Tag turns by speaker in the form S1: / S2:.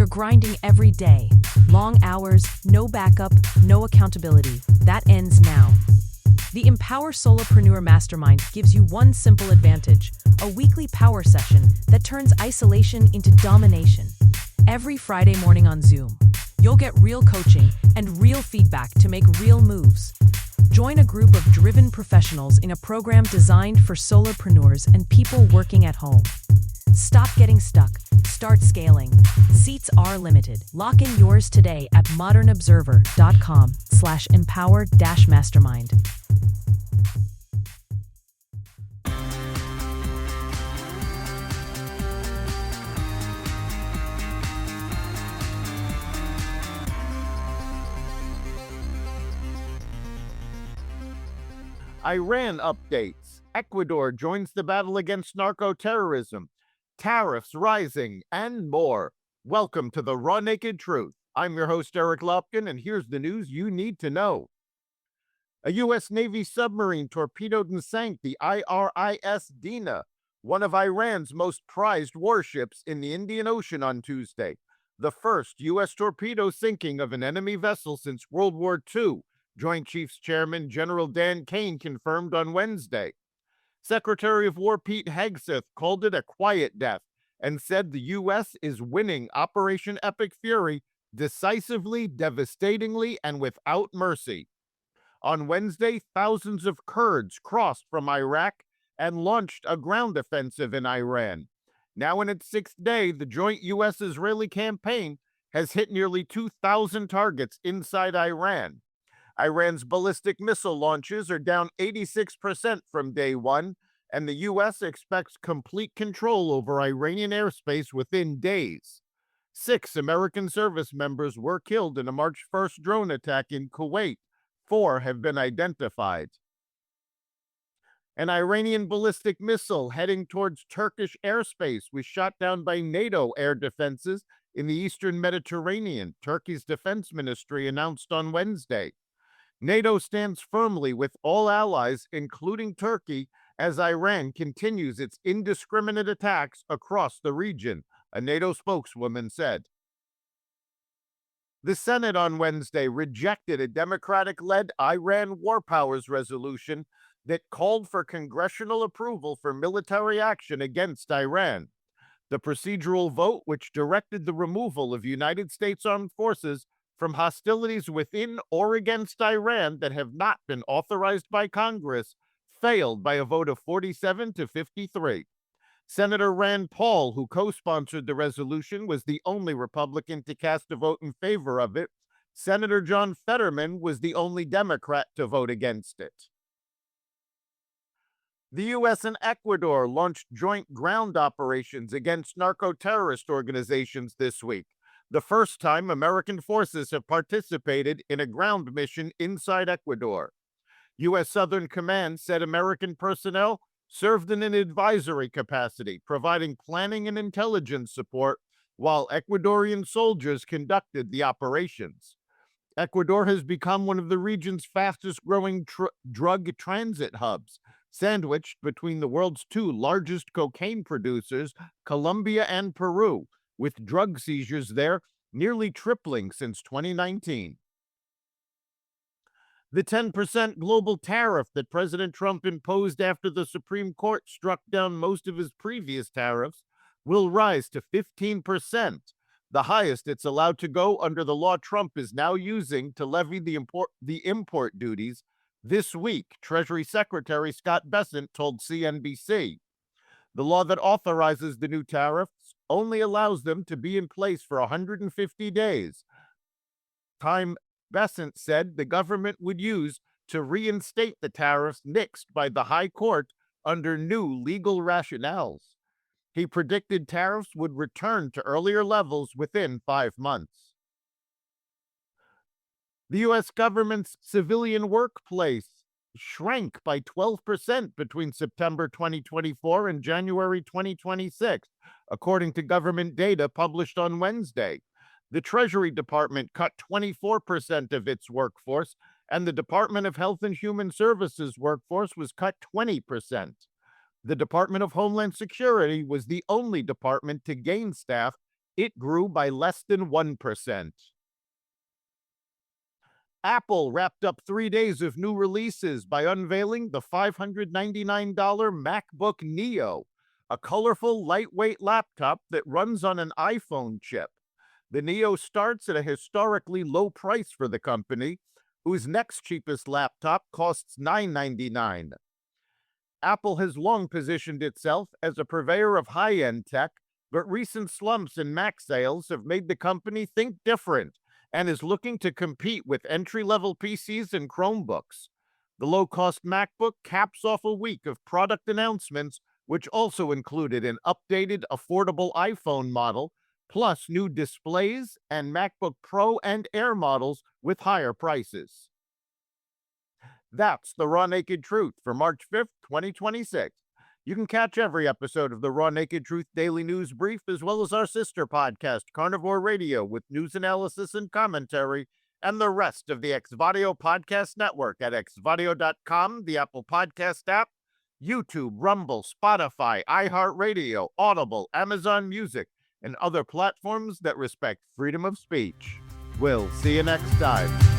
S1: grinding every day. Long hours, no backup, no accountability. That ends now. The Empower Solopreneur Mastermind gives you one simple advantage: a weekly power session that turns isolation into domination. Every Friday morning on Zoom, you'll get real coaching and real feedback to make real moves. Join a group of driven professionals in a program designed for solopreneurs and people working at home. Stop getting stuck. Start scaling. Seats are limited. Lock in yours today at modernobserver.com/empower-mastermind.
S2: Iran updates. Ecuador joins the battle against narco-terrorism. Tariffs rising, and more. Welcome to the Raw Naked Truth. I'm your host, Eric Lopkin, and here's the news you need to know. A U.S. Navy submarine torpedoed and sank the IRIS Dena, one of Iran's most prized warships, in the Indian Ocean on Tuesday, the first U.S. torpedo sinking of an enemy vessel since World War II, Joint Chiefs Chairman General Dan Kane confirmed on Wednesday. Secretary of War Pete Hegseth called it a quiet death and said the U.S. is winning Operation Epic Fury decisively, devastatingly, and without mercy. On Wednesday, thousands of Kurds crossed from Iraq and launched a ground offensive in Iran. Now in its sixth day, the joint U.S.-Israeli campaign has hit nearly 2,000 targets inside Iran. Iran's ballistic missile launches are down 86% from day one, and the U.S. expects complete control over Iranian airspace within days. 6 American service members were killed in a March 1st drone attack in Kuwait. 4 have been identified. An Iranian ballistic missile heading towards Turkish airspace was shot down by NATO air defenses in the eastern Mediterranean, Turkey's defense ministry announced on Wednesday. NATO stands firmly with all allies, including Turkey, as Iran continues its indiscriminate attacks across the region, a NATO spokeswoman said. The Senate on Wednesday rejected a Democratic-led Iran War Powers resolution that called for congressional approval for military action against Iran. The procedural vote, which directed the removal of United States Armed Forces from hostilities within or against Iran that have not been authorized by Congress, failed by a vote of 47 to 53. Senator Rand Paul, who co-sponsored the resolution, was the only Republican to cast a vote in favor of it. Senator John Fetterman was the only Democrat to vote against it. The U.S. and Ecuador launched joint ground operations against narco-terrorist organizations this week, the first time American forces have participated in a ground mission inside Ecuador. U.S. Southern Command said American personnel served in an advisory capacity, providing planning and intelligence support, while Ecuadorian soldiers conducted the operations. Ecuador has become one of the region's fastest-growing drug transit hubs, sandwiched between the world's 2 largest cocaine producers, Colombia and Peru, with drug seizures there nearly tripling since 2019. The 10% global tariff that President Trump imposed after the Supreme Court struck down most of his previous tariffs will rise to 15%, the highest it's allowed to go under the law Trump is now using to levy the import duties. This week, Treasury Secretary Scott Bessent told CNBC. The law that authorizes the new tariffs only allows them to be in place for 150 days. Time Bessent said the government would use to reinstate the tariffs nixed by the High Court under new legal rationales. He predicted tariffs would return to earlier levels within 5 months. The U.S. government's civilian workplace shrank by 12% between September 2024 and January 2026, according to government data published on Wednesday. The Treasury Department cut 24% of its workforce, and the Department of Health and Human Services workforce was cut 20%. The Department of Homeland Security was the only department to gain staff It grew by less than 1%. Apple wrapped up 3 days of new releases by unveiling the $599 MacBook Neo, a colorful, lightweight laptop that runs on an iPhone chip. The Neo starts at a historically low price for the company, whose next cheapest laptop costs $999. Apple has long positioned itself as a purveyor of high-end tech, but recent slumps in Mac sales have made the company think different and is looking to compete with entry-level PCs and Chromebooks. The low-cost MacBook caps off a week of product announcements, which also included an updated, affordable iPhone model, plus new displays and MacBook Pro and Air models with higher prices. That's the Raw Naked Truth for March 5th, 2026. You can catch every episode of the Raw Naked Truth Daily News Brief, as well as our sister podcast, Carnivore Radio, with news analysis and commentary, and the rest of the Xvadio Podcast Network at xvadio.com, the Apple Podcast app, YouTube, Rumble, Spotify, iHeartRadio, Audible, Amazon Music, and other platforms that respect freedom of speech. We'll see you next time.